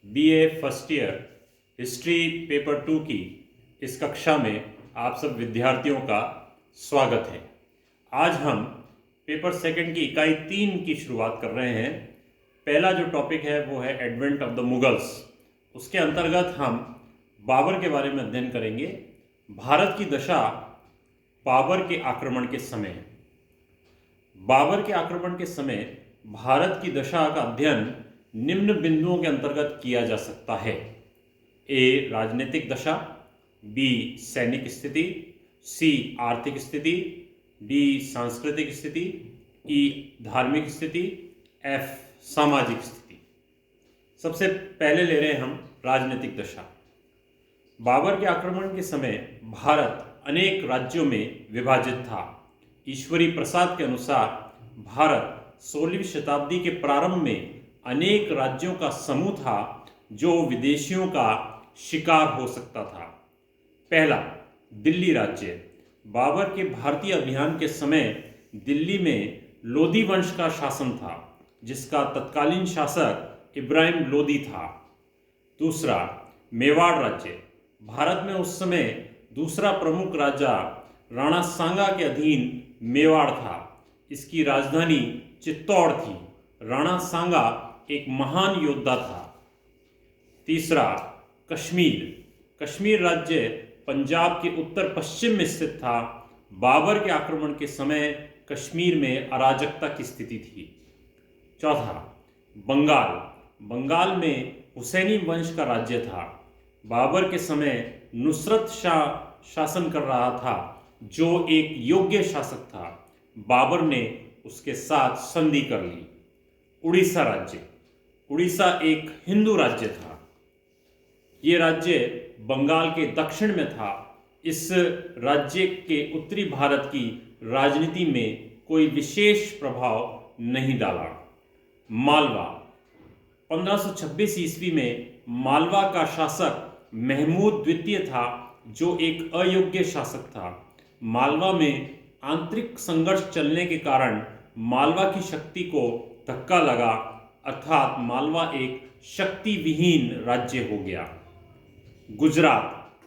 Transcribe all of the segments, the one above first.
BA first year history paper 2 की इस कक्षा में आप सब विद्यार्थियों का स्वागत है। आज हम पेपर सेकंड की इकाई 3 की शुरुआत कर रहे हैं। पहला जो टॉपिक है वो है एडवेंट ऑफ द मुगल्स। उसके अंतर्गत हम बाबर के बारे में अध्ययन करेंगे। भारत की दशा बाबर के आक्रमण के समय। बाबर के आक्रमण के समय भारत की दशा का अध्ययन निम्न बिंदुओं के अंतर्गत किया जा सकता है। ए राजनीतिक दशा, बी सैनिक स्थिति, सी आर्थिक स्थिति, डी सांस्कृतिक स्थिति, ई धार्मिक स्थिति, एफ सामाजिक स्थिति। सबसे पहले ले रहे हैं हम राजनीतिक दशा। बाबर के आक्रमण के समय भारत अनेक राज्यों में विभाजित था। ईश्वरी प्रसाद के अनुसार भारत 16वीं शताब्दी के प्रारंभ में अनेक राज्यों का समूह था जो विदेशियों का शिकार हो सकता था। पहला, दिल्ली राज्य। बाबर के भारतीय अभियान के समय दिल्ली में लोदी वंश का शासन था, जिसका तत्कालीन शासक इब्राहिम लोदी था। दूसरा, मेवाड़ राज्य। भारत में उस समय दूसरा प्रमुख राजा राणा सांगा के अधीन मेवाड़ था। इसकी राजधानी चित्तौड़ थी। राणा सांगा एक महान योद्धा था। तीसरा, कश्मीर। कश्मीर राज्य पंजाब के उत्तर पश्चिम में स्थित था। बाबर के आक्रमण के समय कश्मीर में अराजकता की स्थिति थी। चौथा, बंगाल। बंगाल में हुसैनी वंश का राज्य था। बाबर के समय नुसरत शाह शासन कर रहा था, जो एक योग्य शासक था। बाबर ने उसके साथ संधि कर ली। उड़ीसा राज्य। उड़ीसा एक हिंदू राज्य था। ये राज्य बंगाल के दक्षिण में था। इस राज्य के उत्तरी भारत की राजनीति में कोई विशेष प्रभाव नहीं डाला। मालवा। 1526 ईस्वी में मालवा का शासक महमूद द्वितीय था, जो एक अयोग्य शासक था। मालवा में आंतरिक संघर्ष चलने के कारण मालवा की शक्ति को धक्का लगा, अर्थात मालवा एक शक्ति विहीन राज्य हो गया। गुजरात।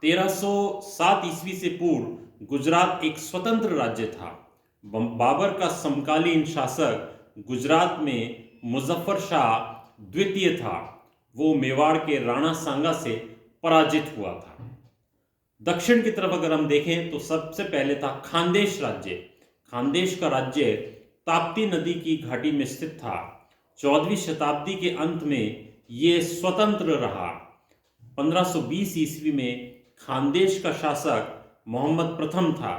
1307 ईस्वी से पूर्व गुजरात एक स्वतंत्र राज्य था। बाबर का समकालीन शासक गुजरात में मुजफ्फर शाह द्वितीय था। वो मेवाड़ के राणा सांगा से पराजित हुआ था। दक्षिण की तरफ अगर हम देखें तो सबसे पहले था खानदेश राज्य। खानदेश का राज्य ताप्ती नदी की घाटी में स्थित था। 14वीं शताब्दी के अंत में ये स्वतंत्र रहा। 1520 ईस्वी में खानदेश का शासक मोहम्मद प्रथम था।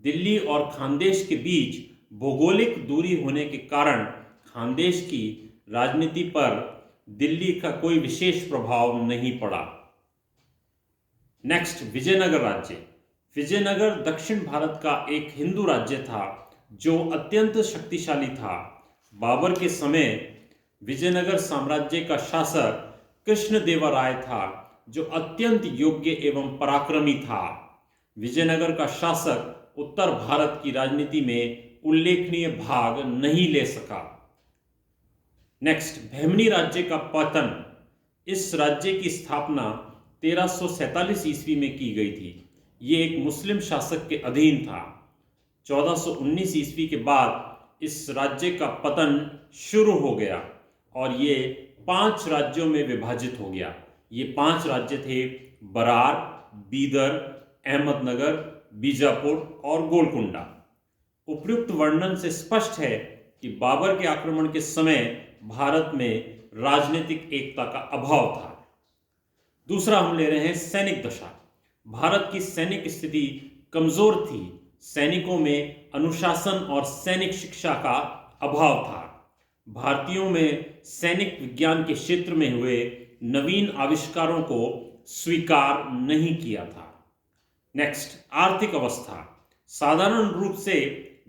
दिल्ली और खानदेश के बीच भौगोलिक दूरी होने के कारण खानदेश की राजनीति पर दिल्ली का कोई विशेष प्रभाव नहीं पड़ा। नेक्स्ट, विजयनगर राज्य। विजयनगर दक्षिण भारत का एक हिंदू राज्य था, जो अत्यंत शक्तिशाली था। बाबर के समय विजयनगर साम्राज्य का शासक कृष्णदेवराय था, जो अत्यंत योग्य एवं पराक्रमी था। विजयनगर का शासक उत्तर भारत की राजनीति में उल्लेखनीय भाग नहीं ले सका। नेक्स्ट, बहमनी राज्य का पतन। इस राज्य की स्थापना 1347 ईस्वी में की गई थी। ये एक मुस्लिम शासक के अधीन था। 1419 ईस्वी के बाद इस राज्य का पतन शुरू हो गया और ये 5 राज्यों में विभाजित हो गया। ये 5 राज्य थे बरार, बीदर, अहमदनगर, बीजापुर और गोलकुंडा। उपयुक्त वर्णन से स्पष्ट है कि बाबर के आक्रमण के समय भारत में राजनीतिक एकता का अभाव था। दूसरा हम ले रहे हैं सैनिक दशा। भारत की सैनिक स्थिति कमजोर थी। सैनिकों में अनुशासन और सैनिक शिक्षा का अभाव था। भारतीयों में सैनिक विज्ञान के क्षेत्र में हुए नवीन आविष्कारों को स्वीकार नहीं किया था। नेक्स्ट, आर्थिक अवस्था। साधारण रूप से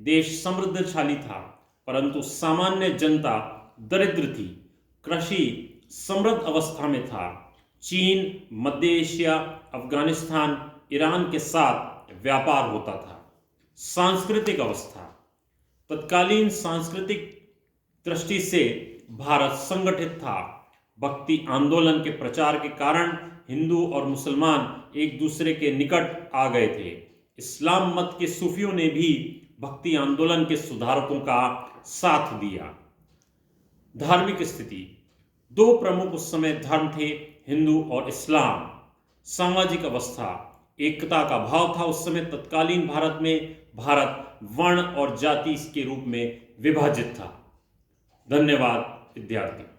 देश समृद्धशाली था, परंतु सामान्य जनता दरिद्र थी। कृषि समृद्ध अवस्था में था। चीन, मध्य एशिया, अफगानिस्तान, ईरान के साथ व्यापार होता था। सांस्कृतिक अवस्था। तत्कालीन सांस्कृतिक दृष्टि से भारत संगठित था। भक्ति आंदोलन के प्रचार के कारण हिंदू और मुसलमान एक दूसरे के निकट आ गए थे। इस्लाम मत के सूफियों ने भी भक्ति आंदोलन के सुधारकों का साथ दिया। धार्मिक स्थिति, दो प्रमुख उस समय धर्म थे, हिंदू और इस्लाम। सामाजिक अवस्था, एकता का भाव था उस समय तत्कालीन भारत में। भारत वर्ण और जाति के रूप में विभाजित था। धन्यवाद विद्यार्थी।